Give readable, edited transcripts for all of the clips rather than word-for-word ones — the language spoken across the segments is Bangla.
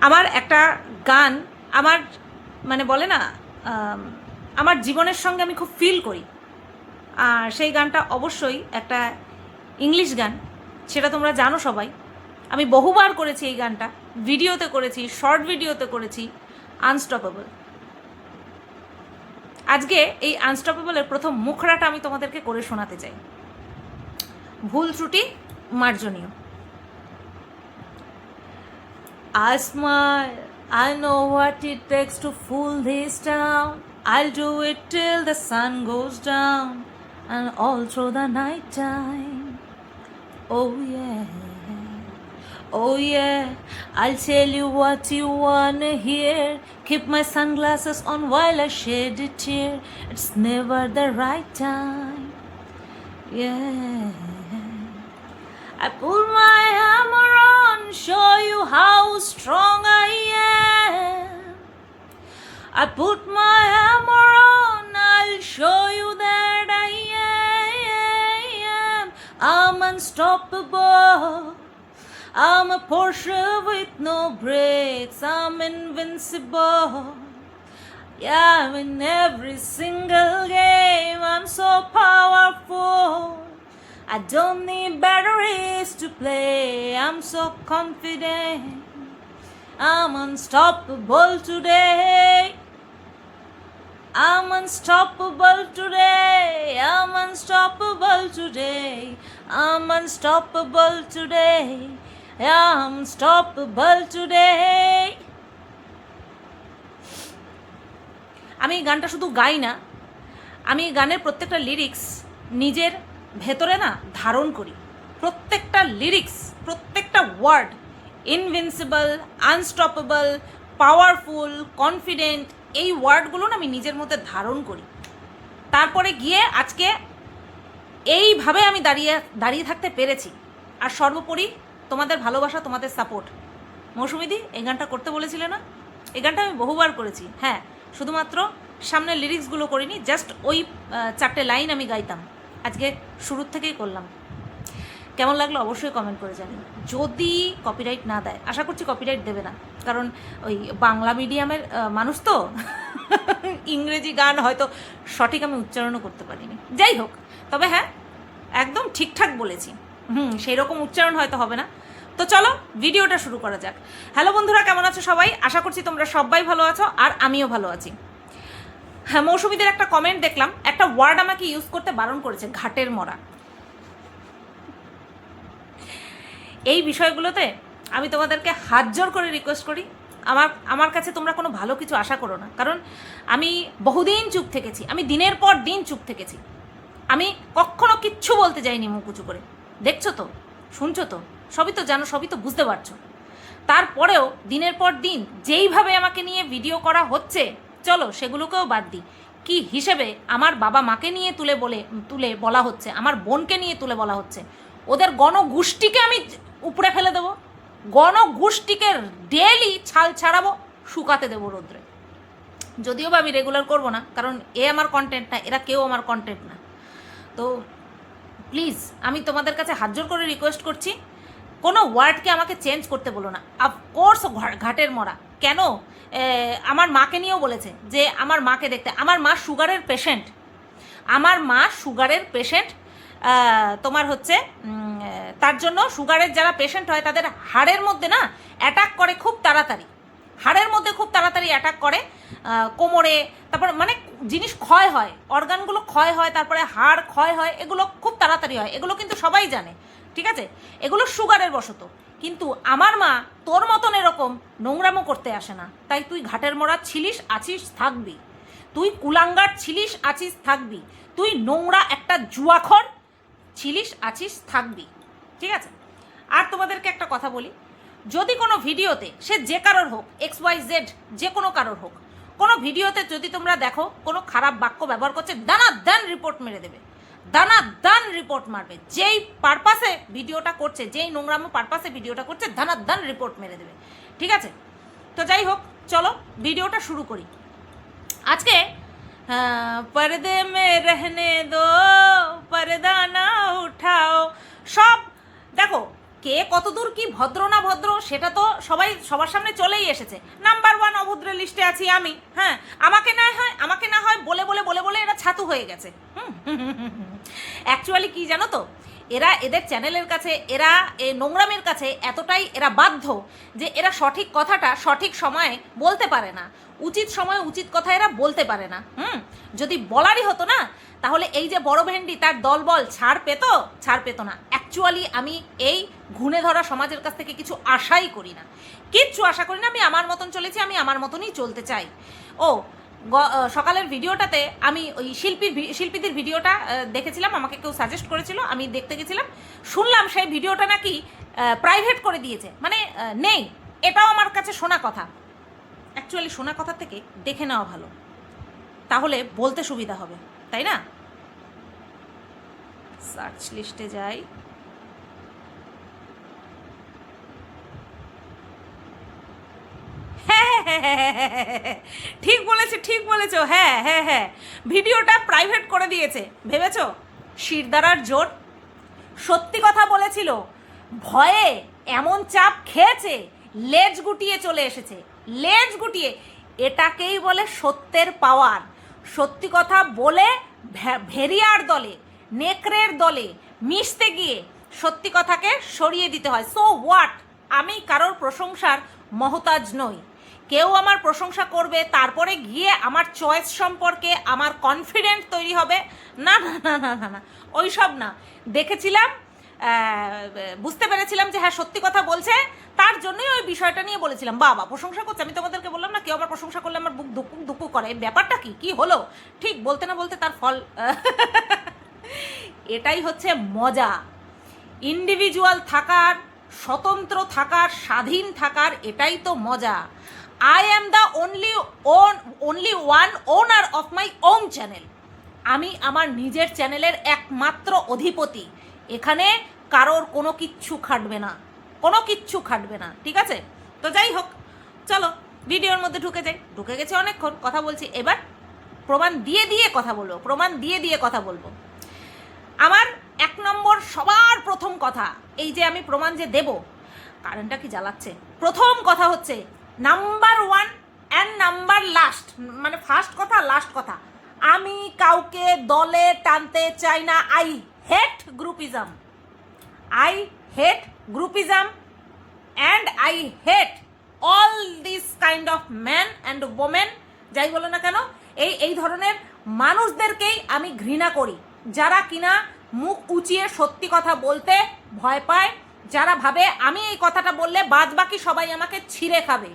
আমার একটা গান আমার মানে বলে না আমার জীবনের সঙ্গে আমি খুব ফিল করি। আর সেই গানটা অবশ্যই একটা ইংলিশ গান, সেটা তোমরা জানো সবাই। আমি বহুবার করেছি এই গানটা, ভিডিওতে করেছি, শর্ট ভিডিওতে করেছি, আনস্টপেবল। আজকে এই আনস্টপেবলের প্রথম মুখড়াটা আমি তোমাদেরকে করে শোনাতে চাই, ভুল ত্রুটি মার্জনীয়। I smile, I know what it takes to fool this town. I'll do it till the sun goes down and all through the night time. Oh yeah, oh yeah, I'll tell you what you wanna hear. Keep my sunglasses on while I shed a tear. It's never the right time. Yeah, I pull my hammer on, show you how strong I am. I put my hammer on, I'll show you that I am. I'm unstoppable. I'm a Porsche with no brakes. I'm invincible. Yeah, I'm in every single game. I'm so powerful. I don't need batteries to play. I'm so confident. I'm unstoppable today. I'm unstoppable today. I'm unstoppable today. I'm unstoppable today. I'm unstoppable today. আমি এই গানটা শুধু গাই না, আমি এই গানের প্রত্যেকটা লিরিক্স নিজের ভেতরে না ধারণ করি। প্রত্যেকটা লিরিক্স, প্রত্যেকটা word, invincible, unstoppable, powerful, confident, এই ওয়ার্ডগুলো না আমি নিজের মধ্যে ধারণ করি। তারপরে গিয়ে আজকে এইভাবে আমি দাঁড়িয়ে থাকতে পেরেছি। আর সর্বোপরি তোমাদের ভালোবাসা, তোমাদের সাপোর্ট। মৌসুমিদি এই গানটা করতে বলেছিলে না? এই গানটা আমি বহুবার করেছি। হ্যাঁ, শুধুমাত্র সামনের লিরিক্সগুলো করিনি, জাস্ট ওই 4টে লাইন আমি গাইতাম। আজকে শুরুর থেকেই করলাম। কেমন লাগলো অবশ্যই কমেন্ট করে জানিও। যদি কপিরাইট না দেয়, আশা করছি কপিরাইট দেবে না, কারণ ওই বাংলা মিডিয়ামের মানুষ তো ইংরেজি গান হয়তো সঠিক আমি উচ্চারণও করতে পারিনি। যাই হোক, তবে হ্যাঁ একদম ঠিকঠাক বলেছি। সেই রকম উচ্চারণ হয়তো হবে না। তো চলো ভিডিওটা শুরু করা যাক। হ্যালো বন্ধুরা, কেমন আছো সবাই? আশা করছি তোমরা সবাই ভালো আছো, আর আমিও ভালো আছি। হ্যাঁ, মৌসুমীদের একটা কমেন্ট দেখলাম, একটা ওয়ার্ড আমাকে ইউজ করতে বারণ করেছে, ঘাটের মরা। এই বিষয়গুলোতে আমি তোমাদেরকে হাত জোর করে রিকোয়েস্ট করি, আমার কাছে তোমরা কোনো ভালো কিছু আশা করো না, কারণ আমি বহুদিন চুপ থেকেছি, আমি দিনের পর দিন চুপ থেকেছি, আমি কখনো কিচ্ছু বলতে যাইনি মুখ উঁচু করে। দেখছো তো, শুনছো তো, সবই তো জানো, সবই তো বুঝতে পারছো। তারপরেও দিনের পর দিন যেইভাবে আমাকে নিয়ে ভিডিও করা হচ্ছে, চলো সেগুলোকেও বাদ দিই, কি হিসেবে আমার বাবা মাকে নিয়ে তুলে বলা হচ্ছে, আমার বোনকে নিয়ে তুলে বলা হচ্ছে, ওদের গণগোষ্ঠীকে আমি উপরে ফেলে দেবো, গণগোষ্ঠীকে ডেলি ছাল ছাড়াবো, শুকাতে দেবো রোদ্রে। যদিও বা আমি রেগুলার করবো না, কারণ এ আমার কন্টেন্ট না, এরা কেউ আমার কন্টেন্ট না। তো প্লিজ আমি তোমাদের কাছে হাত জোর করে রিকোয়েস্ট করছি, কোনো ওয়ার্ডকে আমাকে চেঞ্জ করতে বলো না। অফকোর্স ঘাটের মরা কেন, আমার মাকে নিয়েও বলেছে যে আমার মাকে দেখতে, আমার মা সুগারের পেশেন্ট, আমার মা সুগারের পেশেন্ট। তোমার হচ্ছে তার জন্য সুগারের যারা পেশেন্ট হয় তাদের হাড়ের মধ্যে না অ্যাটাক করে খুব তাড়াতাড়ি, হাড়ের মধ্যে খুব তাড়াতাড়ি অ্যাটাক করে, কোমরে, তারপর মানে জিনিস ক্ষয় হয়, অর্গানগুলো ক্ষয় হয়, তারপরে হাড় ক্ষয় হয়, এগুলো খুব তাড়াতাড়ি হয়, এগুলো কিন্তু সবাই জানে, ঠিক আছে? এগুলো সুগারের বশত। কিন্তু আমার মা তোর মতন এরকম নোংরামো করতে আসে না, তাই তুই ঘাটের মরা ছিলিস, আছিস, থাকবি, তুই কুলাঙ্গার ছিলিস, আছিস, থাকবি, তুই নোংরা একটা জুয়াখর ছিলিস, আছিস, থাকবি, ঠিক আছে? আর তোমাদেরকে একটা কথা বলি, যদি কোনো ভিডিওতে, সে যে কারোর হোক, XYZ যে কোনো কারোর হোক, কোনো ভিডিওতে যদি তোমরা দেখো কোনো খারাপ বাক্য ব্যবহার করছে, দান রিপোর্ট মেরে দেবে, দান রিপোর্ট মারবে। যেই পারপাসে ভিডিওটা করছে, যেই নোংরামো পারপাসে ভিডিওটা করছে, দান রিপোর্ট মেরে দেবে, ঠিক আছে? তো যাই হোক, চলো ভিডিওটা শুরু করি। আজকে पर्दे में रहने दो पर्दा ना उठाओ, সব দেখো কে কতদূর কি ভদ্র না ভদ্র সেটা তো সবাই সবার সামনে চলেই এসেছে। নাম্বার 1 অভদ্র লিস্টে আছি আমি। হ্যাঁ, আমাকে না হয় বলে বলে বলে বলে এরা ছাতু হয়ে গেছে। অ্যাকচুয়ালি কি জানো তো, এরা এদের চ্যানেলের কাছে, এরা এই নোংরামের কাছে এতটাই এরা বাধ্য যে এরা সঠিক কথাটা সঠিক সময়ে বলতে পারে না, উচিত সময়ে উচিত কথা এরা বলতে পারে না। যদি বলারই হতো না, তাহলে এই যে বড় ভেন্ডি তার দলবল ছাড় পেতো না। অ্যাকচুয়ালি আমি এই ঘুণে ধরা সমাজের কাছ থেকে কিছু আশাই করি না, কিচ্ছু আশা করি না। আমি আমার মতন চলেছি, আমি আমার মতনই চলতে চাই। ও সকালের ভিডিওটাতে আমি ওই শিল্পীদের ভিডিওটা দেখেছিলাম, আমাকে কেউ সাজেস্ট করেছিল, আমি দেখতে গেছিলাম, শুনলাম সেই ভিডিওটা নাকি প্রাইভেট করে দিয়েছে, মানে নেই। এটাও আমার কাছে শোনা কথা। অ্যাকচুয়ালি শোনা কথা থেকে দেখে নেওয়া ভালো, তাহলে বলতে সুবিধা হবে, তাই না? সার্চ লিস্টে যাই। ঠিক বলেছো। হ্যাঁ, ভিডিওটা প্রাইভেট করে দিয়েছে। ভেবেছো শিরদাঁড়ার জোর? সত্যি কথা বলেছিল, ভয়ে এমন চাপ খেয়েছে, লেজ গুটিয়ে চলে এসেছে, লেজ গুটিয়ে। এটাকেই বলে সত্যের পাওয়ার। সত্যি কথা বলে ভেরিয়ার দলে, নেকড়ের দলে মিশতে গিয়ে সত্যি কথাকে সরিয়ে দিতে হয়। সো হোয়াট, আমি কারোর প্রশংসার মহতাজ নই। কেউ আমার প্রশংসা করবে, তারপরে গিয়ে আমার চয়েস সম্পর্কে আমার কনফিডেন্ট তৈরি হবে, না না না না না না, ওই সব না। দেখেছিলাম, বুঝতে পেরেছিলাম যে হ্যাঁ সত্যি কথা বলছে, তার জন্যই ওই বিষয়টা নিয়ে বলেছিলাম। বাবা প্রশংসা করছে, আমি তোমাদেরকে বললাম না, কেউ আমার প্রশংসা করলে আমার বুক দুকু দুকু করে। ব্যাপারটা কি হলো? ঠিক বলতে না বলতে তার ফল। এটাই হচ্ছে মজা, ইন্ডিভিজুয়াল থাকার, স্বতন্ত্র থাকার, স্বাধীন থাকার, এটাই তো মজা। I am the only one owner of my own channel. আমি আমার নিজের চ্যানেলের একমাত্র অধিপতি। এখানে কারোর কোনো কিচ্ছু খাটবে না, ঠিক আছে? তো যাই হোক, চলো ভিডিওর মধ্যে ঢুকে গেছে অনেকক্ষণ কথা বলছি। এবার প্রমাণ দিয়ে কথা বলবো। আমার 1 নম্বর সবার প্রথম কথা, এই যে আমি প্রমাণ যে দেব, কারেন্টটা কি জ্বালাচ্ছে। প্রথম কথা হচ্ছে নাম্বার 1 অ্যান্ড নাম্বার লাস্ট, মানে ফার্স্ট কথা লাস্ট কথা, আমি কাউকে দলে টানতে চাই না। I hate groupism and I hate all this kind of man and women, যাই বলো না কেন, এই ধরনের মানুষদেরকেই আমি ঘৃণা করি, যারা কিনা মুখ উঁচিয়ে সত্যি কথা বলতে ভয় পায়, যারা ভাবে আমি এই কথাটা বললে বাদ বাকি সবাই আমাকে ছিঁড়ে খাবে।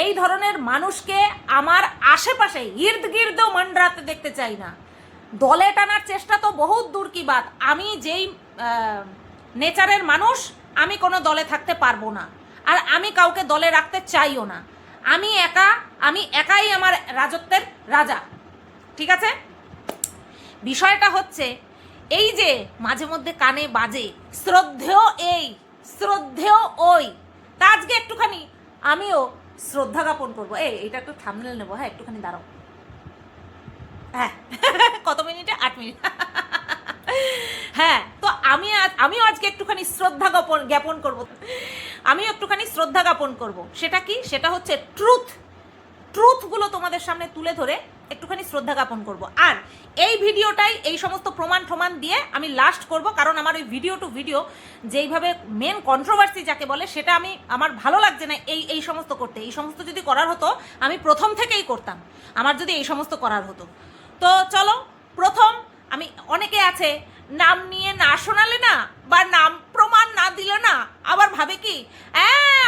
এই ধরনের মানুষকে আমার আশেপাশে ইর্দ গির্দ মন্ডরাতে দেখতে চাই না। দলে টানার চেষ্টা তো বহুত দূর কি বাত। আমি যেই নেচারের মানুষ, আমি কোনো দলে থাকতে পারবো না, আর আমি কাউকে দলে রাখতে চাইও না। আমি একাই আমার রাজত্বের রাজা, ঠিক আছে? বিষয়টা হচ্ছে এই যে মাঝে মধ্যে কানে বাজে শ্রদ্ধেয় ওই, তা আজকে একটুখানি আমিও শ্রদ্ধা জ্ঞাপন করবো। এইটা একটু থাম্বনেল নেবো, হ্যাঁ একটুখানি দাঁড়াও। হ্যাঁ, কত মিনিটে? 8 মিনিট। হ্যাঁ, তো আমিও আজকে একটুখানি শ্রদ্ধা জ্ঞাপন করবো। সেটা কি? সেটা হচ্ছে ট্রুথগুলো তোমাদের সামনে তুলে ধরে একটুখানি শ্রদ্ধা জ্ঞাপন করবো। আর এই ভিডিওটাই এই সমস্ত প্রমাণ দিয়ে আমি লাস্ট করব, কারণ আমার ওই ভিডিও টু ভিডিও যেইভাবে মেন কন্ট্রোভার্সি যাকে বলে, সেটা আমার ভালো লাগছে না এই সমস্ত করতে। এই সমস্ত যদি করার হতো আমি প্রথম থেকেই করতাম, আমার যদি এই সমস্ত করার হতো। তো চলো, প্রথম আমি, অনেকে আছে নাম নিয়ে না শোনালে না, বা নাম প্রমাণ না দিলে না, আবার ভাবে কি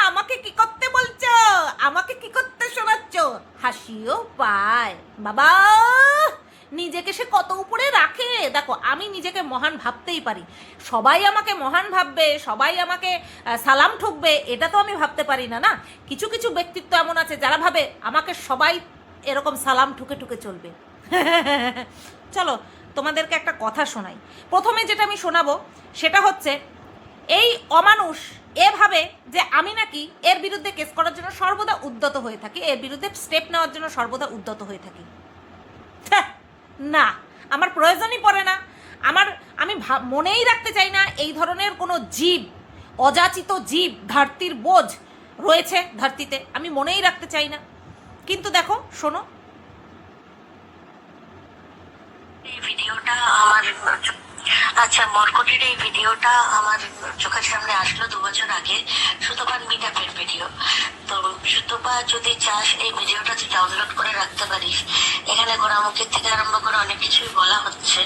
আমাকে কি করতে বলছো, আমাকে কি করতে শোনাচ্ছ, হাসিও পায়। বাবা নিজেকে সে কত উপরে রাখে। দেখো, আমি নিজেকে মহান ভাবতেই পারি, সবাই আমাকে মহান ভাববে, সবাই আমাকে সালাম ঠুকবে, এটা তো আমি ভাবতে পারি না। না, কিছু কিছু ব্যক্তিত্ব এমন আছে যারা ভাবে আমাকে সবাই এরকম সালাম ঠুকে চলবে। চলো তোমাদেরকে একটা কথা শোনাই। প্রথমে যেটা আমি শোনাবো সেটা হচ্ছে, এই অমানুষ এভাবে যে আমি নাকি এর বিরুদ্ধে কেস করার জন্য সর্বদা উদ্যত হয়ে থাকি, এর বিরুদ্ধে স্টেপ নেওয়ার জন্য সর্বদা উদ্যত হয়ে থাকি। না, আমার প্রয়োজনই পড়ে না। আমি মনেই রাখতে চাই না এই ধরনের কোনো জীব, অযাচিত জীব, ধরতির বোঝ রয়েছে ধরতিতে, আমি মনেই রাখতে চাই না। কিন্তু দেখো, শোনো, এই ভিডিওটা আমার আচ্ছা মর্কটের এই ভিডিওটা আমার চোখের সামনে আসলো 2 বছর আগে, সুতপার মিট আপের ভিডিও। তো সুতপা যদি চাস এই ভিডিওটা তুই ডাউনলোড করে রাখতে পারিস। এখানে গোড়ামুখীর থেকে আরম্ভ করে অনেক কিছুই বলা হচ্ছে,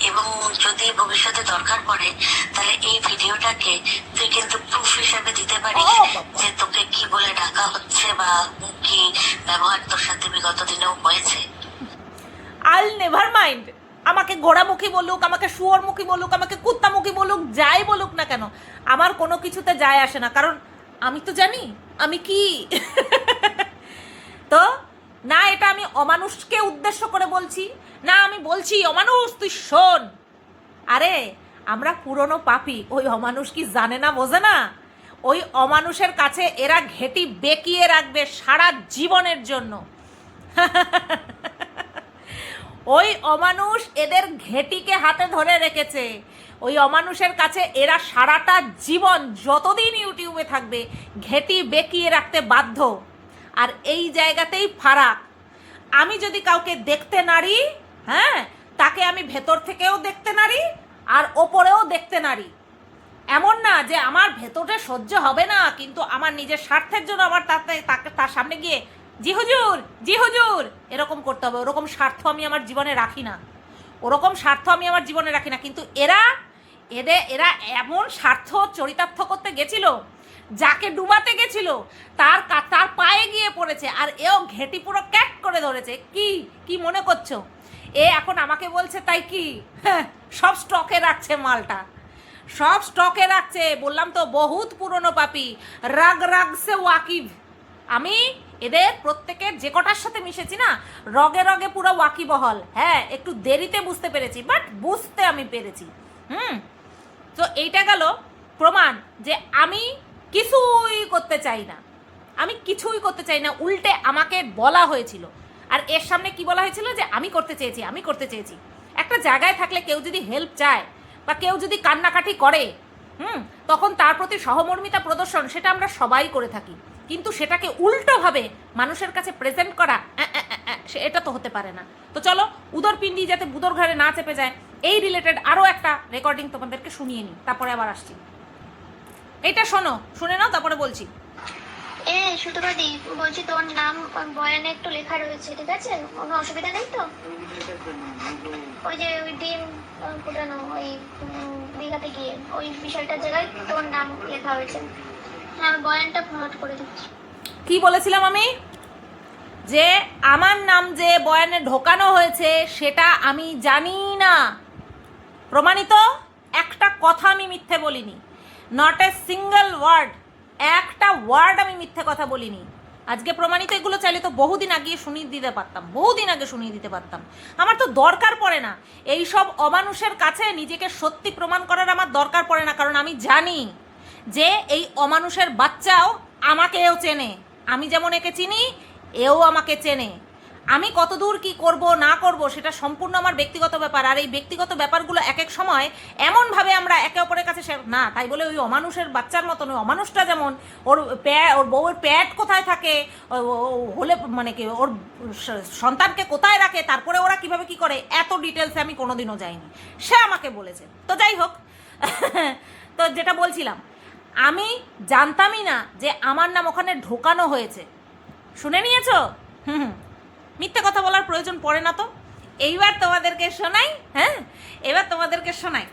এবং যদি ভবিষ্যতে দরকার পড়ে তাহলে এই ভিডিওটাকে তুই কিন্তু প্রুফ হিসেবে দিতে পারিস যে তোকে কি বলে ডাকা হচ্ছে বা কি ব্যবহার তোর সাথে বিগত দিনেও হয়েছে। আল নেভার মাইন্ড, আমাকে ঘোড়ামুখী বলুক, আমাকে শুয়োরমুখী বলুক, আমাকে কুত্তামুখী বলুক, যাই বলুক না কেন, আমার কোনো কিছুতে যায় আসে না, কারণ আমি তো জানি আমি কি। তো না এটা আমি অমানুষকে উদ্দেশ্য করে বলছি, না আমি বলছি অমানুষ তুই শোন। আরে আমরা পুরনো পাপী, ওই অমানুষ কি জানে না, বোঝে না? ওই অমানুষের কাছে এরা ঘেঁটি বেঁকিয়ে রাখবে সারা জীবনের জন্য। ওই অমানুষ এদের ঘেঁটিকে হাতে ধরে রেখেছে। ওই অমানুষের কাছে এরা সারাটা জীবন যতদিন ইউটিউবে থাকবে ঘেঁটি বেঁকিয়ে রাখতে বাধ্য। আর এই জায়গাতেই ফারাক, আমি যদি কাউকে দেখতে নারি, হ্যাঁ, তাকে আমি ভেতর থেকেও দেখতে নারি আর ওপরেও দেখতে নারি। এমন না যে আমার ভেতরে সহ্য হবে না, কিন্তু আমার নিজের স্বার্থের জন্য আমার তার সামনে গিয়ে জি হুজুর, জি হুজুর এরকম করতে হবে। ওরকম স্বার্থ আমি আমার জীবনে রাখি না, ওরকম স্বার্থ আমি আমার জীবনে রাখি না। কিন্তু এরা এমন স্বার্থ চরিতার্থ করতে গেছিল, যাকে ডুবাতে গেছিল তার পায়ে গিয়ে পড়েছে, আর এও ঘেঁটি পুরো ক্যাট করে ধরেছে। কি মনে করছো এ এখন আমাকে বলছে তাই কি? হ্যাঁ, সব স্টকে রাখছে মালটা, সব স্টকে রাখছে। বললাম তো বহুত পুরনো পাপি, রাগ সে ওয়াকিব। আমি এদের প্রত্যেকের যে কটার সাথে মিশেছি না, রগে রগে পুরো ওয়াকিবহল। হ্যাঁ, একটু দেরিতে বুঝতে পেরেছি, বাট বুঝতে আমি পেরেছি। তো এইটা গেল প্রমাণ যে আমি কিছুই করতে চাই না, আমি কিছুই করতে চাই না, উল্টে আমাকে বলা হয়েছিল। আর এর সামনে কি বলা হয়েছিল? যে আমি করতে চেয়েছি, আমি করতে চেয়েছি। একটা জায়গায় থাকলে কেউ যদি হেল্প চায় বা কেউ যদি কান্নাকাটি করে, তখন তার প্রতি সহমর্মিতা প্রদর্শন সেটা আমরা সবাই করে থাকি। কিন্তু সেটাকে উল্টোভাবে মানুষের কাছে প্রেজেন্ট করা, এটা তো হতে পারে না। তো চলো, উদরপিণ্ডি যাতে বুদর ঘরে না চেপে যায়, এই রিলেটেড আরও একটা রেকর্ডিং তোমাদেরকে শুনিয়ে নিই, তারপরে আবার আসছি। এইটা শোনো, শুনে নাও, তারপরে বলছি। সুতপাদি বলছি, তোর নাম বয়ানে একটু লেখা রয়েছে, ঠিক আছে? কোনো অসুবিধা নেই তো? ওই যে ওই ডিম ফুটানো, ওই দীঘাতে গিয়ে ওই বিষয়টার জায়গায় তোর নাম লেখা হয়েছে। হ্যাঁ, বয়ানটা ফরওয়ার্ড করে দিচ্ছি। কি বলেছিলাম আমি? যে আমার নাম যে বয়ানে ঢোকানো হয়েছে সেটা আমি জানি না। প্রমাণিত, একটা কথা আমি মিথ্যে বলিনি, নট এ সিঙ্গেল ওয়ার্ড, একটা ওয়ার্ড আমি মিথ্যে কথা বলিনি। আজকে প্রমাণিত। এগুলো চাইলে তো বহুদিন আগে শুনিয়ে দিতে পারতাম, বহুদিন আগে শুনিয়ে দিতে পারতাম। আমার তো দরকার পড়ে না এই সব অমানুষের কাছে নিজেকে সত্যি প্রমাণ করার, আমার দরকার পড়ে না। কারণ আমি জানি যে এই অমানুষের বাচ্চাও আমাকেও চেনে, আমি যেমন একে চিনি এও আমাকে চেনে। আমি কতদূর কি করব না করব সেটা সম্পূর্ণ আমার ব্যক্তিগত ব্যাপার। আর এই ব্যক্তিগত ব্যাপারগুলো এক এক সময় এমনভাবে আমরা একে অপরের কাছে না, তাই বলে ওই অমানুষের বাচ্চার মতন ওই অমানুষটা যেমন ওর বউয়ের প্যাট কোথায় থাকে, হলে মানে কি ওর সন্তানকে কোথায় রাখে, তারপরে ওরা কিভাবে কি করে, এত ডিটেলসে আমি কোনোদিনও যাইনি। সে আমাকে বলেছে। তো যাই হোক, তো যেটা বলছিলাম, আমি জানতামই না যে আমার নাম ওখানে ঢোকানো হয়েছে। শুনে নিয়েছো? মিথ্যে কথা বলার প্রয়োজন পড়ে না তো। এইবার তোমাদেরকে শোনাই, হ্যাঁ, এবার তোমাদেরকে শোনাই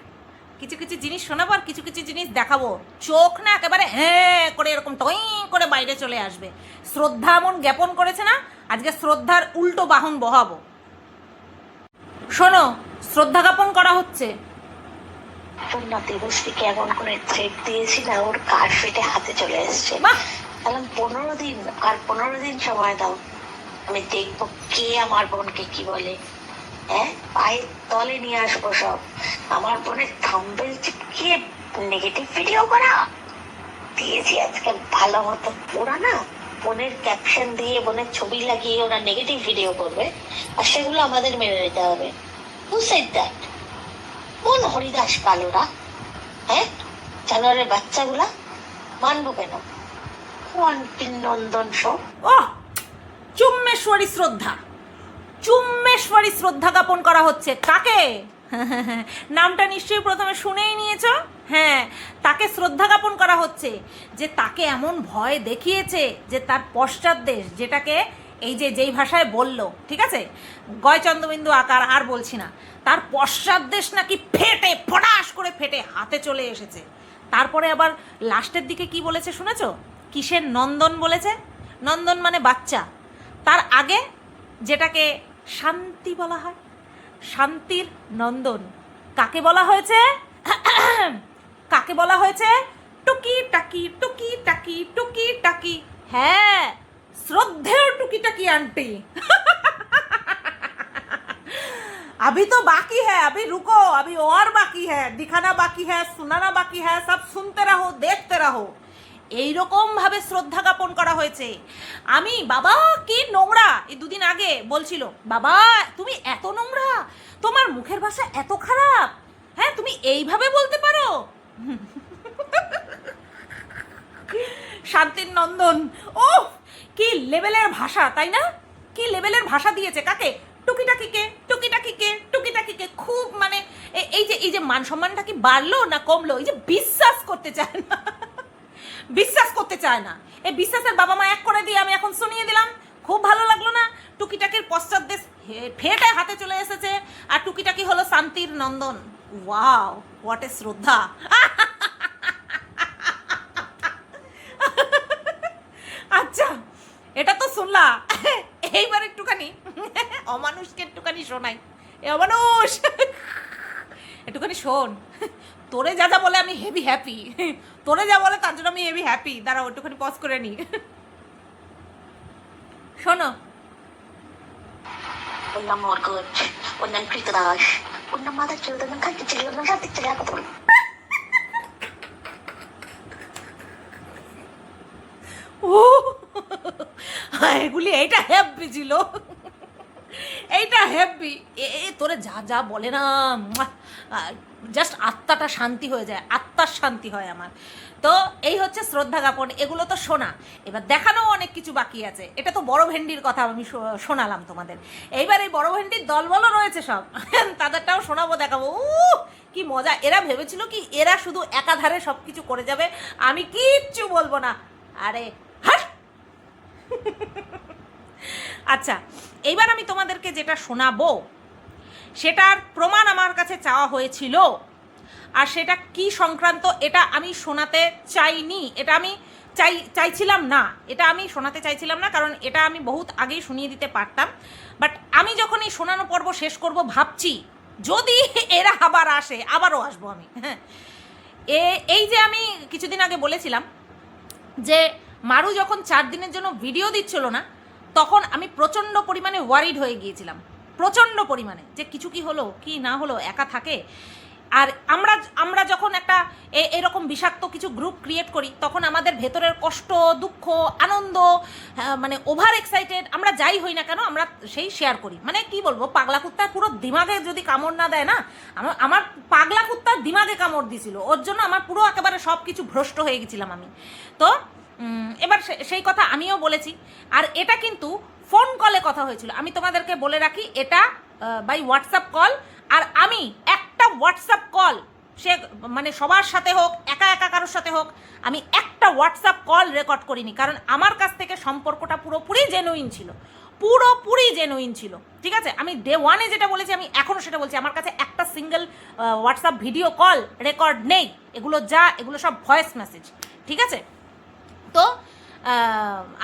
কিছু কিছু জিনিস শোনাবো, আর কিছু কিছু জিনিস দেখাবো। চোখ না একেবারে হ্যাঁ করে এরকম টই করে বাইরে চলে আসবে। শ্রদ্ধা এমন জ্ঞাপন করেছে না, আজকে শ্রদ্ধার উল্টো বাহন বহাবো। শোনো, শ্রদ্ধা জ্ঞাপন করা হচ্ছে। তোর না দেবশ্রীকে এমন করে থ্রেট দিয়েছি না, ওর কার্ড ফেটে হাতে চলে এসছে। তাহলে 15 দিন, আর 15 দিন সময় দাও, আমি দেখবো কে আমার বোনকে কি বলে। হ্যাঁ, পায়ের তলে নিয়ে আসবো সব। আমার বোনের থাম্বনেল চিপকিয়ে নেগেটিভ ভিডিও করা দিয়েছি আজকে ভালো মতো। ওরা না বোনের ক্যাপশন দিয়ে বোনের ছবি লাগিয়ে ওরা নেগেটিভ ভিডিও করবে, আর সেগুলো আমাদের মেনে নিতে হবে। Who said that? কোন হরিদাস কালোরা? হ্যাঁ, জানোয়ারের বাচ্চাগুলা মানবো কেন? শান্তির নন্দন শো। ওহ, চুম্মেশ্বরী শ্রদ্ধা, চুম্মেশ্বরী শ্রদ্ধা জ্ঞাপন করা হচ্ছে কাকে? নামটা নিশ্চয়ই প্রথমে শুনেই নিয়েছো। হ্যাঁ, তাকে শ্রদ্ধা জ্ঞাপন করা হচ্ছে যে তাকে এমন ভয় দেখিয়েছে যে তার পশ্চাৎদেশ, যেটাকে এই যে যেই ভাষায় বললো, ঠিক আছে, গয় চন্দ্রবিন্দু আকার, আর বলছি না, তার পশ্চাৎদেশ নাকি ফেটে, ফটাস করে ফেটে হাতে চলে এসেছে। তারপরে আবার লাস্টের দিকে কি বলেছে শুনেছো? কিসের নন্দন বলেছে? নন্দন মানে বাচ্চা। তার আগে যেটাকে শান্তি বলা হয়, শান্তির নন্দন, কাকে বলা হয়েছে? কাকে বলা হয়েছে? টুকি টাকি, টুকি টাকি, টুকি টাকি। হ্যাঁ, শ্রদ্ধেয় টুকি টাকি আন্টি। अभी तो बाकी है, अभी रुको, अभी और बाकी है, दिखाना बाकी है, सुनाना बाकी है, सब सुनते रहो, देखते रहो। এইরকম ভাবে শ্রদ্ধা জ্ঞাপন করা হয়েছে। আমি বাবা কি নোংরা, এই দুদিন আগে বলছিল, বাবা তুমি এত নোংরা, তোমার মুখের ভাষা এত খারাপ, হ্যাঁ তুমি এইভাবে বলতে পারো? শান্তির নন্দন, ও কি লেভেলের ভাষা, তাই না? কি লেভেলের ভাষা দিয়েছে কাকে? টুকিটাকিকে, টুকিটাকিকে, টুকিটাকিকে। খুব মানে এই যে মান সম্মানটা কি বাড়লো না কমলো? এই যে বিশ্বাস করতে চায় না, বিশ্বাস করতে চায় না। এই বিশ্বাসের বাবা মা এক করে দিয়ে আমি এখন শুনিয়ে দিলাম। খুব ভালো লাগলো না? টুকিটাকির পশ্চাৎদেশ ফেটে হাতে চলে এসেছে, আর টুকিটাকি হলো শান্তির নন্দন। ওয়াও, হোয়াট এ শ্রদ্ধা। আচ্ছা, এটা তো শুনলা, এইবার একটুখানি অমানুষকে একটুখানি শোনাই। এ অমানুষ, একটুখানি শোন। তোরে যা যা বলে আমি হেভি হ্যাপি, তোরে যা বলে তার জন্য আমি হেভি হ্যাপি। দাঁড়াও একটুখানি পজ করে নি, শোনো। ওর নাম মরকট, ওর নাম কৃতদাস, ওর নাম মাথা চলতে, ওর নাম খাইতে চলে, ওর নাম সাথে চলে, কথা বল। ও এগুলি, এইটা হ্যাপি ছিল, এইটা হ্যাপি। তোরে যা যা বলে না, জাস্ট আত্মাটা শান্তি হয়ে যায়, আত্মার শান্তি হয় আমার। তো এই হচ্ছে শ্রদ্ধা জ্ঞাপন। এগুলো তো শোনা, এবার দেখানো অনেক কিছু বাকি আছে। এটা তো বড় ভেন্ডির কথা আমি শোনালাম তোমাদের। এইবার এই বড় ভেন্ডির দলবলও রয়েছে সব, তাদেরটাও শোনাবো, দেখাবো। কি মজা। এরা ভেবেছিল কি এরা শুধু একাধারে সব কিছু করে যাবে, আমি কিচ্ছু বলবো না। আরে হাস। আচ্ছা, এইবার আমি তোমাদেরকে যেটা শোনাবো সেটার প্রমাণ আমার কাছে চাওয়া হয়েছিল, আর সেটা কি সংক্রান্ত এটা আমি শোনাতে চাইনি, এটা আমি চাইছিলাম না, এটা আমি শোনাতে চাইছিলাম না, কারণ এটা আমি বহুত আগেই শুনিয়ে দিতে পারতাম। বাট আমি যখন এই শোনানো পর্ব শেষ করব ভাবছি, যদি এরা আবার আসে, আবারও আসবো আমি। হ্যাঁ, এই যে আমি কিছুদিন আগে বলেছিলাম যে মারু যখন 4 দিনের জন্য ভিডিও দিচ্ছিল না, তখন আমি প্রচণ্ড পরিমাণে ওয়ারিড হয়ে গিয়েছিলাম, প্রচণ্ড পরিমাণে, যে কিছু কি হলো কি না হলো, একা থাকে। আর আমরা যখন একটা এরকম বিষাক্ত কিছু গ্রুপ ক্রিয়েট করি, তখন আমাদের ভেতরের কষ্ট, দুঃখ, আনন্দ, মানে ওভার এক্সাইটেড, আমরা যাই হই না কেন, আমরা সেই শেয়ার করি। মানে কি বলবো, পাগলা কুত্তার পুরো দিমাগে যদি কামড় না দেয় না, আমার পাগলা কুত্তার দিমাগে কামড় দিছিল, ওর জন্য আমার পুরো একেবারে সব কিছু ভ্রষ্ট হয়ে গেছিলাম আমি। তো এবার সেই কথা আমিও বলেছি। আর এটা কিন্তু ফোন কলে কথা হয়েছিল, আমি তোমাদেরকে বলে রাখি, এটা বাই হোয়াটসঅ্যাপ কল। আর আমি একটা হোয়াটসঅ্যাপ কল, সে মানে সবার সাথে হোক, একা একা কারোর সাথে হোক, আমি একটা হোয়াটসঅ্যাপ কল রেকর্ড করিনি, কারণ আমার কাছ থেকে সম্পর্কটা পুরোপুরি জেনুইন ছিল, পুরোপুরি জেনুইন ছিল। ঠিক আছে, আমি ডে 1-এ যেটা বলেছি আমি এখনও সেটা বলছি, আমার কাছে একটা single WhatsApp video call record নেই। এগুলো সব ভয়েস মেসেজ। ঠিক আছে, তো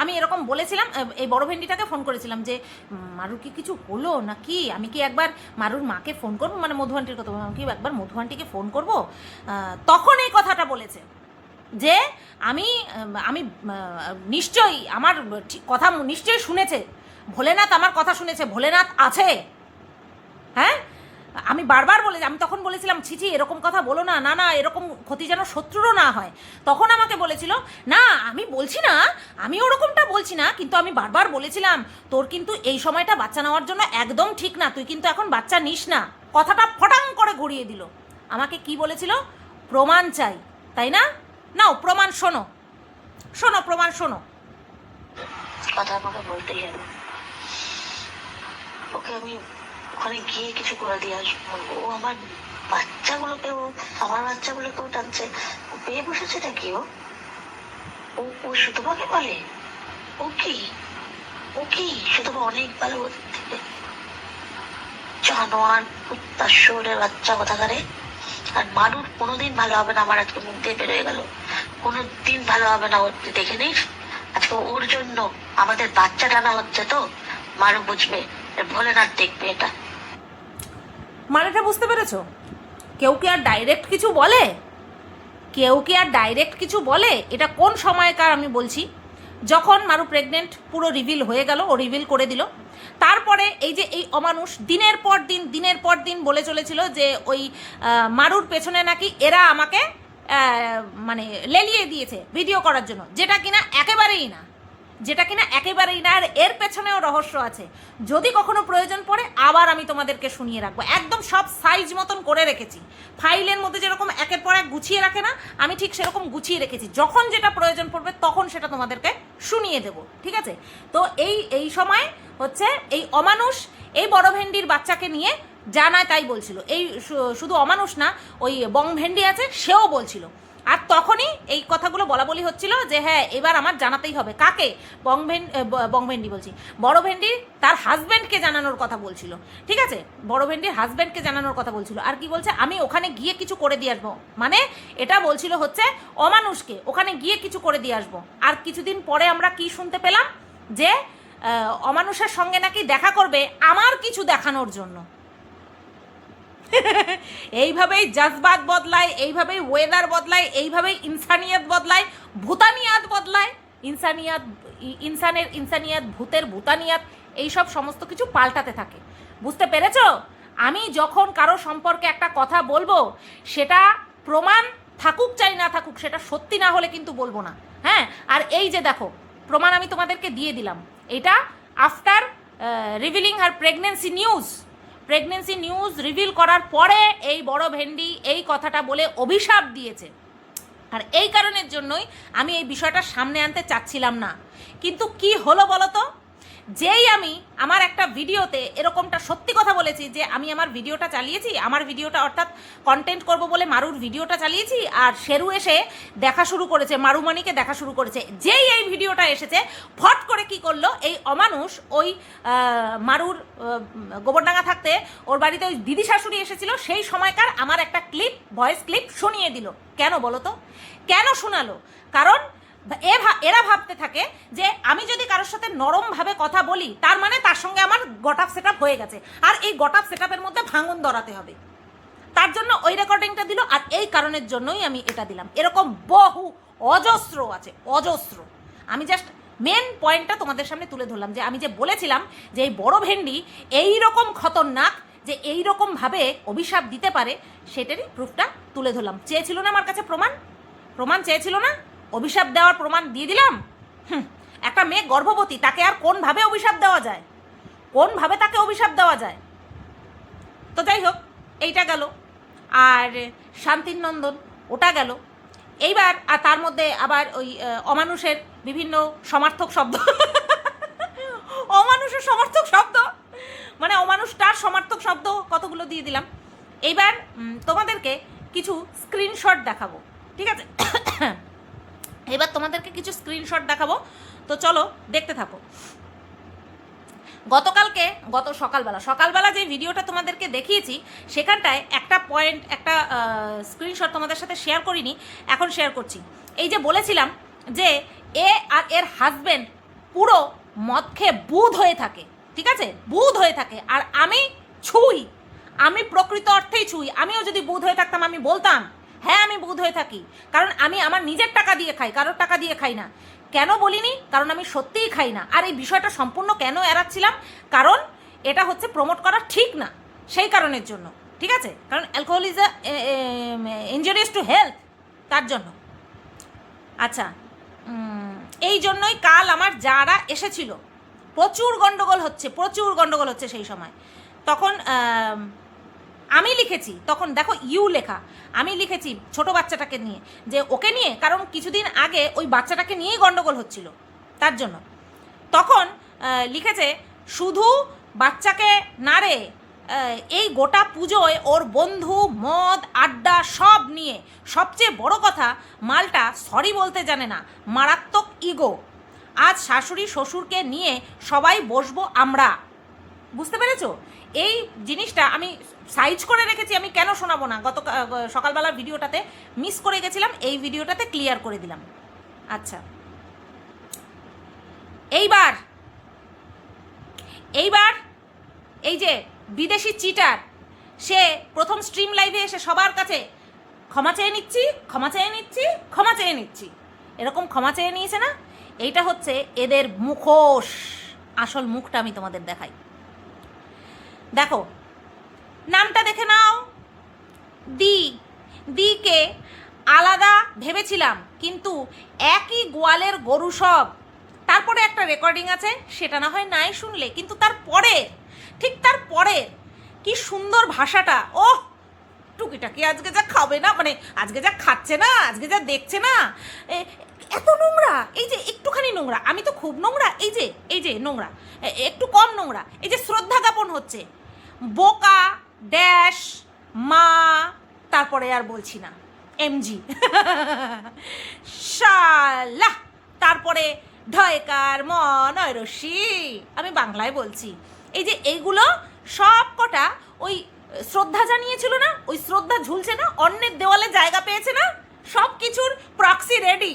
আমি এরকম বলেছিলাম, এই বড় ভেন্ডিটাকে ফোন করেছিলাম যে মারুর কি কিছু হলো নাকি, আমি কি একবার মারুর মাকে ফোন করবো, মানে মধু আন্টির কথা, আমি কি একবার মধু আন্টিকে ফোন করবো। তখন এই কথাটা বলেছে যে আমি নিশ্চয়ই আমার কথা নিশ্চয়ই শুনেছে, ভোলেনাথ আমার কথা শুনেছে, ভোলেনাথ আছে। হ্যাঁ, আমি বারবার আমি তখন বলেছিলাম ছিছি এরকম কথা বলো না, না না, এরকম ক্ষতি যেন শত্রুরও না হয়। তখন আমাকে বলেছিল না আমি বলছি না, আমি ওরকমটা বলছি না, কিন্তু আমি বারবার বলেছিলাম তোর কিন্তু এই সময়টা বাচ্চা নেওয়ার জন্য একদম ঠিক না, তুই কিন্তু এখন বাচ্চা নিস না। কথাটা ফটাং করে ঘুরিয়ে দিল। আমাকে কি বলেছিল, প্রমাণ চাই, তাই না? নাও প্রমাণ শোনো, শোনো প্রমাণ শোনো। কথা আমাকে বলতেই হবে, ওকে আমি ওখানে গিয়ে কিছু করে দিয়ে আসবো। ও আমার বাচ্চাগুলোকেও টানছে, ও পেয়ে বসেছে নাকি? ও সুতপাকে বলে? ও কি সুতপা অনেক ভালো ওর থেকে, জানোয়ার কুত্তার শোরের বাচ্চা কথাকারে। আর মানুষ কোনোদিন ভালো হবে না, আমার আজকে মুখ দিয়ে বেরোয় গেল, কোনোদিন ভালো হবে না। ওর দেখে নিস, আজকে ওর জন্য আমাদের বাচ্চা টানা হচ্ছে। তো মারু বুঝবে, ভোলেনাথ দেখবে এটা। মানেটা বুঝতে পেরেছো? কেউ কি আর ডাইরেক্ট কিছু বলে? কেউ কি আর ডাইরেক্ট কিছু বলে? এটা কোন সময়কার আমি বলছি, যখন মারু প্রেগনেন্ট পুরো রিভিল হয়ে গেল, ও রিভিল করে দিল। তারপরে এই যে এই অমানুষ দিনের পর দিন বলে চলেছিল যে ওই মারুর পেছনে নাকি এরা আমাকে মানে লেলিয়ে দিয়েছে ভিডিও করার জন্য, যেটা কিনা একেবারেই না, আর এর পেছনেও রহস্য আছে। যদি কখনো প্রয়োজন পড়ে আবার আমি তোমাদেরকে শুনিয়ে রাখবো, একদম সব সাইজ মতন করে রেখেছি। ফাইলের মধ্যে যেরকম একের পর এক গুছিয়ে রাখে না, আমি ঠিক সেরকম গুছিয়ে রেখেছি। যখন যেটা প্রয়োজন পড়বে তখন সেটা তোমাদেরকে শুনিয়ে দেবো, ঠিক আছে? তো এই সময় হচ্ছে এই অমানুষ এই বড় ভেন্ডির বাচ্চাকে নিয়ে জানায় তাই বলছিল। এই শুধু অমানুষ না, ওই বং ভেন্ডি আছে সেও বলছিল। আর তখনই এই কথাগুলো বলা হচ্ছিল যে হ্যাঁ এবার আমার জানাতেই হবে। কাকে? বং ভেন্ডি বলছি, বড় ভেন্ডি তার হাজব্যান্ডকে জানানোর কথা বলছিল, ঠিক আছে? বড় ভেন্ডির হাজব্যান্ডকে জানানোর কথা বলছিল। আর কি বলছে? আমি ওখানে গিয়ে কিছু করে দিয়ে আসবো, মানে এটা বলছিল হচ্ছে অমানুষকে ওখানে গিয়ে কিছু করে দিয়ে আসবো। আর কিছুদিন পরে আমরা কি শুনতে পেলাম? যে অমানুষের সঙ্গে নাকি দেখা করবে আমার কিছু দেখানোর জন্য। এইভাবেই জাজবাত বদলায়, এইভাবেই ওয়েদার বদলায়, এইভাবেই ইনসানিয়াত বদলায়, ভূতানিয়াত বদলায়। ইনসানিয়াত, ভূতের ভূতানিয়াত, এইসব সমস্ত কিছু পাল্টাতে থাকে। বুঝতে পেরেছো? আমি যখন কারো সম্পর্কে একটা কথা বলবো, সেটা প্রমাণ থাকুক চাই না থাকুক, সেটা সত্যি না হলে কিন্তু বলবো না। হ্যাঁ, আর এই যে দেখো প্রমাণ আমি তোমাদেরকে দিয়ে দিলাম। এটা আফটার রিভিলিং হার প্রেগনেন্সি নিউজ রিভিল করার পরে এই বড় ভেন্ডি এই কথাটা বলে অভিশাপ দিয়েছে। আর এই কারণের জন্যই আমি এই বিষয়টা সামনে আনতে চাচ্ছিলাম না। কিন্তু কি হলো বলো তো? যেই আমি আমার একটা ভিডিওতে এরকমটা সত্যি কথা বলেছি যে আমি আমার ভিডিওটা চালিয়েছি, আমার ভিডিওটা অর্থাৎ কন্টেন্ট করব বলে মারুর ভিডিওটা চালিয়েছি, আর শেরু এসে দেখা শুরু করেছে, মারুমানিকে দেখা শুরু করেছে। যেই এই ভিডিওটা এসেছে, ফট করে কি করলো এই অমানুষ, ওই মারুর গোবরডাঙ্গা থাকতে ওর বাড়িতে ওই দিদি শাশুড়ি এসেছিল, সেই সময়কার আমার একটা ভয়েস ক্লিপ শুনিয়ে দিল। কেন বলো তো? কেন শোনালো? কারণ এরা ভাবতে থাকে যে আমি যদি কারোর সাথে নরমভাবে কথা বলি, তার মানে তার সঙ্গে আমার গটআপ সেট আপ হয়ে গেছে, আর এই গটআপ সেট আপের মধ্যে ভাঙন ধরাতে হবে। তার জন্য ওই রেকর্ডিংটা দিল, আর এই কারণের জন্যই আমি এটা দিলাম। এরকম বহু অজস্র আছে, অজস্র। আমি জাস্ট মেন পয়েন্টটা তোমাদের সামনে তুলে ধরলাম, যে আমি যে বলেছিলাম যে এই বড় ভেন্ডি এইরকম খতরনাক, যে এইরকমভাবে অভিশাপ দিতে পারে, সেটারই প্রুফটা তুলে ধরলাম। চেয়েছিল না আমার কাছে প্রমাণ চেয়েছিল না? অভিশাপ দেওয়ার প্রমাণ দিয়ে দিলাম। একটা মেয়ে গর্ভবতী, তাকে আর কোনভাবে অভিশাপ দেওয়া যায়? কোনভাবে তাকে অভিশাপ দেওয়া যায়? তো যাই হোক, এইটা গেল। আর শান্তির নন্দন, ওটা গেল। এইবার আর তার মধ্যে আবার ওই অমানুষের বিভিন্ন সমার্থক শব্দ অমানুষের সমার্থক শব্দ, মানে অমানুষটার সমার্থক শব্দ কতগুলো দিয়ে দিলাম। এইবার তোমাদেরকে কিছু স্ক্রিনশট দেখাবো, ঠিক আছে? এবার তোমাদেরকে কিছু স্ক্রিনশট দেখাবো, তো চলো দেখতে থাকো। গত সকালবেলা যে ভিডিওটা তোমাদেরকে দেখিয়েছি, সেখানটায় একটা স্ক্রিনশট তোমাদের সাথে শেয়ার করিনি, এখন শেয়ার করছি। এই যে বলেছিলাম যে এ আর এর হাজব্যান্ড পুরো মদ খেয়ে বুধ হয়ে থাকে, ঠিক আছে? বুধ হয়ে থাকে। আর আমি প্রকৃত অর্থেই ছুঁই। আমিও যদি বুধ হয়ে থাকতাম আমি বলতাম হ্যাঁ আমি বুধ হয়ে থাকি, কারণ আমি আমার নিজের টাকা দিয়ে খাই, কারোর টাকা দিয়ে খাই না। কেন বলিনি? কারণ আমি সত্যিই খাই না। আর এই বিষয়টা সম্পূর্ণ কেন এড়াচ্ছিলাম? কারণ এটা হচ্ছে প্রমোট করা ঠিক না, সেই কারণের জন্য, ঠিক আছে? কারণ alcohol is injurious to health, তার জন্য। আচ্ছা, এই জন্যই কাল আমার যারা এসেছিল, প্রচুর গন্ডগোল হচ্ছে সেই সময়। তখন আমি লিখেছি তখন, দেখো ইউ লেখা, আমি লিখেছি ছোট বাচ্চাটাকে নিয়ে, যে ওকে নিয়ে, কারণ কিছুদিন আগে ওই বাচ্চাটাকে নিয়েই গন্ডগোল হচ্ছিল তার জন্য। তখন লিখেছে শুধু বাচ্চাকে না রে, এই গোটা পুজোয় ওর বন্ধু, মদ, আড্ডা সব নিয়ে, সবচেয়ে বড় কথা মালটা সরি বলতে জানে না, মারাত্মক ইগো। আজ শাশুড়ি শ্বশুরকে নিয়ে সবাই বসবো আমরা। বুঝতে পেরেছো? এই জিনিসটা আমি সাইজ করে রেখেছি, আমি কেন শোনাবো না, গত সকালবেলার ভিডিওটাতে মিস করে গেছিলাম, এই ভিডিওটাতে ক্লিয়ার করে দিলাম। আচ্ছা, এইবার এই যে বিদেশি চিটার, সে প্রথম স্ট্রিম লাইভে এসে সবার কাছে ক্ষমা চেয়ে নিচ্ছি, ক্ষমা চেয়ে নিচ্ছি, ক্ষমা চেয়ে নিচ্ছি, এরকম ক্ষমা চেয়ে নিয়েছে না? এইটা হচ্ছে এদের মুখোশ। আসল মুখটা আমি তোমাদের দেখাই। দেখো, নামটা দেখে নাও, দিকে আলাদা ভেবেছিলাম, কিন্তু একই গোয়ালের গরু সব। তারপরে একটা রেকর্ডিং আছে, সেটা না হয় নাই শুনলে, কিন্তু তারপরে, ঠিক তারপরে কি সুন্দর ভাষাটা, ওহ টুকিটাকি আজকে যা খাবে না, মানে আজকে যা খাচ্ছে না, আজকে যা দেখছে না, এত নোংরা, এই যে একটুখানি নোংরা, আমি তো খুব নোংরা, এই যে নোংরা, একটু কম নোংরা, এই যে শ্রদ্ধা জ্ঞাপন হচ্ছে, বোকা ড্যাশ মা, তারপরে আর বলছি না, এমজি শালা, তারপরে ঢয়কার নয়রসি, আমি বাংলায় বলছি। এই যে এইগুলো সব কটা ওই শ্রদ্ধা জানিয়েছিল না, ওই শ্রদ্ধা ঝুলছে না, অন্যের দেওয়ালে জায়গা পেয়েছে না, সব কিছুর প্রক্সি রেডি,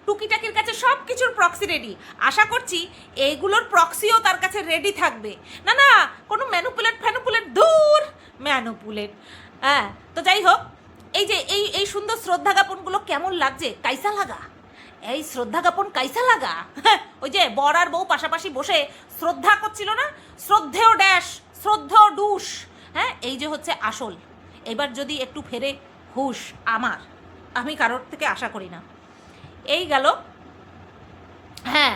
টুকিটাকির কাছে সব কিছুর প্রক্সি রেডি। আশা করছি এইগুলোর প্রক্সিও তার কাছে রেডি থাকবে। না না, কোনো ম্যানুপুলেট দূর, ম্যানুপুলেট। হ্যাঁ, তো যাই হোক, এই যে এই সুন্দর শ্রদ্ধা জ্ঞাপনগুলো কেমন লাগছে, কাইসা লাগা, এই শ্রদ্ধা জ্ঞাপন কাইসা লাগা। ওই যে বর আর বউ পাশাপাশি বসে শ্রদ্ধা করছিল না, শ্রদ্ধেয় ড্যাশ, শ্রদ্ধেয় ডুস। হ্যাঁ, এই যে হচ্ছে আসল। এবার যদি একটু ফেরে হুশ আমার, আমি কারোর থেকে আশা করি না। এই গেল। হ্যাঁ,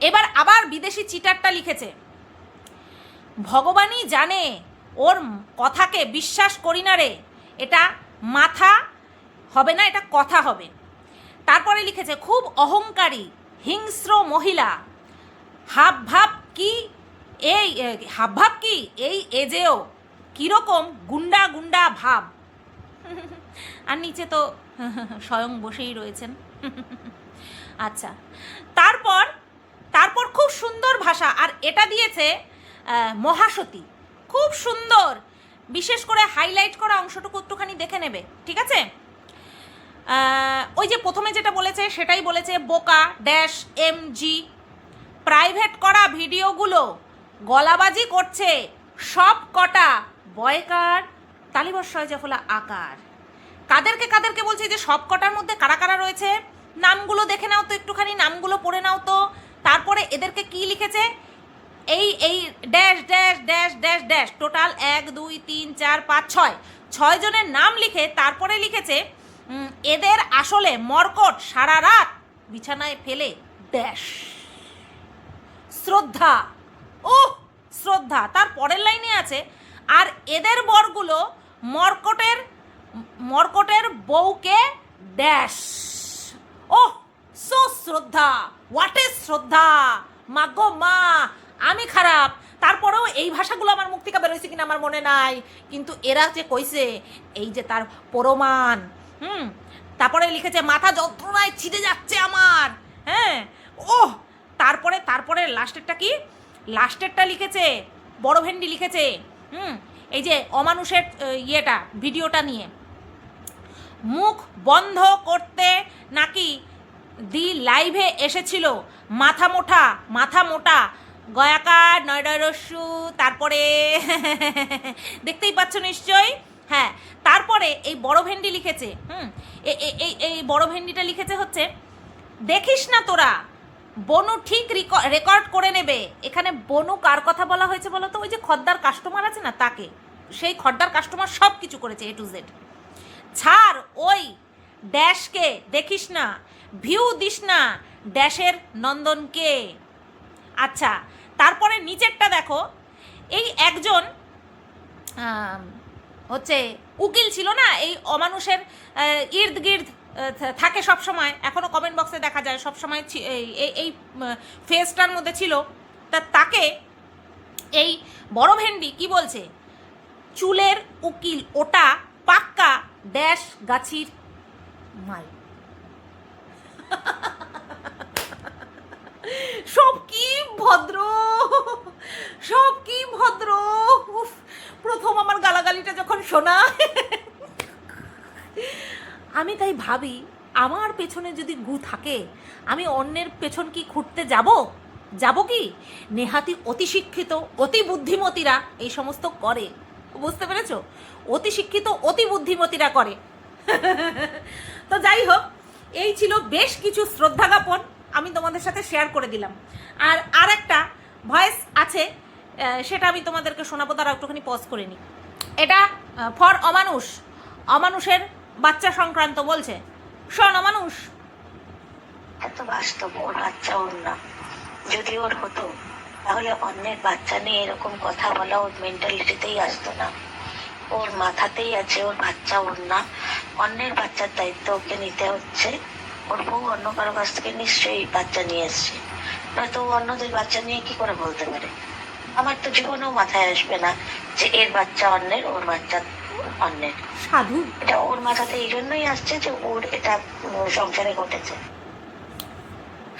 এবার আবার বিদেশি চিটারটা লিখেছে, ভগবানই জানে ওর কথাকে বিশ্বাস করি না রে, এটা মাথা হবে না, এটা কথা হবে। তারপরে লিখেছে খুব অহংকারী হিংস্র মহিলা, হাবভাব কি এই এজেও কীরকম গুন্ডা গুন্ডা ভাব। আর নিচে তো স্বয়ং বসেই রয়েছেন। আচ্ছা, তারপর খুব সুন্দর ভাষা, আর এটা দিয়েছে মহাসতী, খুব সুন্দর, বিশেষ করে হাইলাইট করা অংশটুকু একটুখানি দেখে নেবে, ঠিক আছে? ওই যে প্রথমে যেটা বলেছে সেটাই বলেছে, বোকা ড্যাশ এমজি, প্রাইভেট করা ভিডিওগুলো গলাবাজি করছে সব কটা বয়কার, তালিবস্বয় জফলা আকার। কাদেরকে বলছে, যে সব কটার মধ্যে কারা কারা রয়েছে নামগুলো দেখে নাও তো, একটুখানি নামগুলো পড়ে নাও তো। তারপরে এদেরকে কি লিখেছে, এই dash dash dash dash dash, total 1 2 3 4 5 6 জনের নাম লিখে তারপরে লিখেছে এদের আসলে মর্কট সারা রাত বিছানায় ফেলে ড্যাশ শ্রদ্ধা। ও শ্রদ্ধা, তার পরের লাইনে আছে, আর এদের বরগুলো মর্কটের বউকে ড্যাশ। ও সো শ্রদ্ধা, হোয়াট ইজ শ্রদ্ধা, মা গো মা, আমি খারাপ। তারপরেও এই ভাষাগুলো আমার মুখ থেকে বেরোইছে কিনা আমার মনে নাই, কিন্তু এরা যে কইছে, এই যে তার প্রমাণ। তারপরে লিখেছে মাথা যন্ত্রণায় ছিঁড়ে যাচ্ছে আমার। হ্যাঁ, ও তারপরে লাস্টেরটা কি, লাস্টেরটা লিখেছে বড় ভেন্ডি লিখেছে, এই যে অমানুষের ইয়েটা ভিডিওটা নিয়ে, মুখ বন্ধ করতে নাকি লাইভে এসেছিল মাথা মোটা গয়াকার নয়ডরস্যু, তারপরে দেখতেই পাচ্ছ নিশ্চয়ই। হ্যাঁ, তারপরে এই বড় ভেন্ডি লিখেছে, এই বড় ভেন্ডিটা লিখেছে হচ্ছে, দেখিস না তোরা, বনু ঠিক রেকর্ড করে নেবে। এখানে বনু কার কথা বলা হয়েছে বলো তো? ওই যে খদ্দার কাস্টমার আছে না, তাকে। সেই খদ্দার কাস্টমার সব কিছু করেছে A to Z। ছাড় ওই ড্যাশকে, দেখিস না, ভিউ দিস না ড্যাশের নন্দনকে। আচ্ছা, তারপরে নিচেরটা দেখো, এই একজন হচ্ছে উকিল ছিল না, এই অমানুষের ইর্দ গির্দ থাকে সব সময়, এখনো কমেন্ট বক্সে দেখা যায় সব সময় এই ফেসটার মধ্যে ছিল, তাকে এই বড় ভেন্ডি কি বলছে, চুলের উকিল ওটা পাক্কা ড্যাশ গাছির মাল। সব কি ভদ্র, সব কি ভদ্র। উফ, প্রথম আমার গালাগালিটা যখন শোনা, আমি তাই ভাবি আমার পেছনে যদি গু থাকে, আমি অন্যের পেছন কি খুঁটতে যাব কি? নেহাতি অতি শিক্ষিত অতি বুদ্ধিমতীরা এই সমস্ত করে, বুঝতে পেরেছো? অতি শিক্ষিত অতি বুদ্ধিমতীরা করে। তো যাই হোক, এই ছিল বেশ কিছু শ্রদ্ধা জ্ঞাপন, আমি তোমাদের সাথে শেয়ার করে দিলাম। আর একটা ভয়েস আছে, সেটা আমি তোমাদেরকে শোনাবো, তারা একটুখানি পজ করে নিই। এটা ফর অমানুষের বাচ্চা সংক্রান্ত বলছে। শোন অমানুষ। এত বাস্তব, ওর বাচ্চা ওর না। যদি ওর হতো তাহলে অন্যের বাচ্চা নিয়ে এরকম কথা বলা ওর মেন্টালিটিতেই আসতো না। ওর মাথাতেই আছে ওর বাচ্চা ওর না, অন্যের বাচ্চার দায়িত্ব ওকে নিতে হচ্ছে। ওর বউ অন্য কারো কাছ থেকে নিশ্চয়ই বাচ্চা নিয়ে এসছে, নয়তো ও অন্যদের বাচ্চা নিয়ে কি করে বলতে পারে? আমার তো জীবনেও মাথায় আসবে না যে এর বাচ্চা অন্যের, ওর বাচ্চা অন্যের। সাধু। এটা ওর মাথাতে এই জন্যই আসছে যে ওর এটা সংসারে ঘটেছে।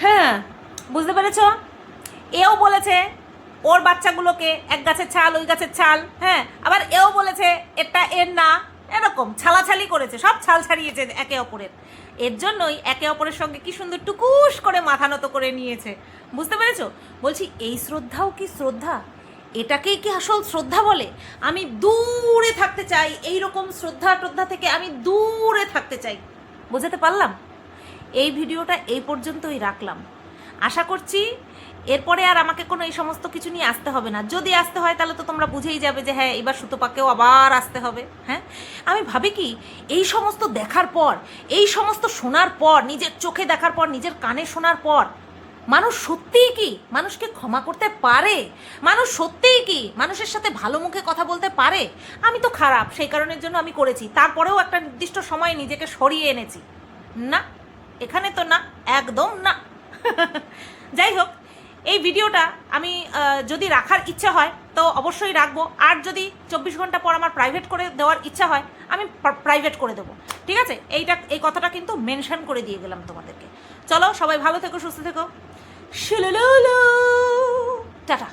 হ্যাঁ, বুঝতে পেরেছ? এও বলেছে ওর বাচ্চাগুলোকে এক গাছের ছাল ওই গাছের ছাল, হ্যাঁ, আবার এও বলেছে এটা এর না, এরকম ছালাছালি করেছে, সব ছাল ছাড়িয়েছে একে অপরের। এর জন্যই একে অপরের সঙ্গে কি সুন্দর টুকুস করে মাথা নত করে নিয়েছে, বুঝতে পেরেছো? বলছি এই শ্রদ্ধাও কি শ্রদ্ধা? এটাকেই কি আসল শ্রদ্ধা বলে? আমি দূরে থাকতে চাই, এইরকম শ্রদ্ধা থেকে আমি দূরে থাকতে চাই। বুঝাতে পারলাম? এই ভিডিওটা এই পর্যন্তই রাখলাম। আশা করছি এরপরে আর আমাকে কোনো এই সমস্ত কিছু নিয়ে আসতে হবে না। যদি আসতে হয় তাহলে তো তোমরা বুঝেই যাবে যে হ্যাঁ এবার সুতপাকেও আবার আসতে হবে। হ্যাঁ, আমি ভাবি কি এই সমস্ত দেখার পর, এই সমস্ত শোনার পর, নিজের চোখে দেখার পর, নিজের কানে শোনার পর, মানুষ সত্যিই কি মানুষকে ক্ষমা করতে পারে? মানুষ সত্যিই কি মানুষের সাথে ভালো মুখে কথা বলতে পারে? আমি তো খারাপ, সেই কারণের জন্য আমি করেছি, তারপরেও একটা নির্দিষ্ট সময়ে নিজেকে সরিয়ে এনেছি। না, এখানে তো না, একদম না। যাই হোক, এই ভিডিওটা আমি যদি রাখার ইচ্ছা হয় তো অবশ্যই রাখবো, আর যদি 24 ঘন্টা পর আমার প্রাইভেট করে দেওয়ার ইচ্ছা হয় আমি প্রাইভেট করে দেবো, ঠিক আছে? এই কথাটা কিন্তু মেনশন করে দিয়ে গেলাম তোমাদেরকে। চলো সবাই ভালো থেকো, সুস্থ থেকো, টাটা।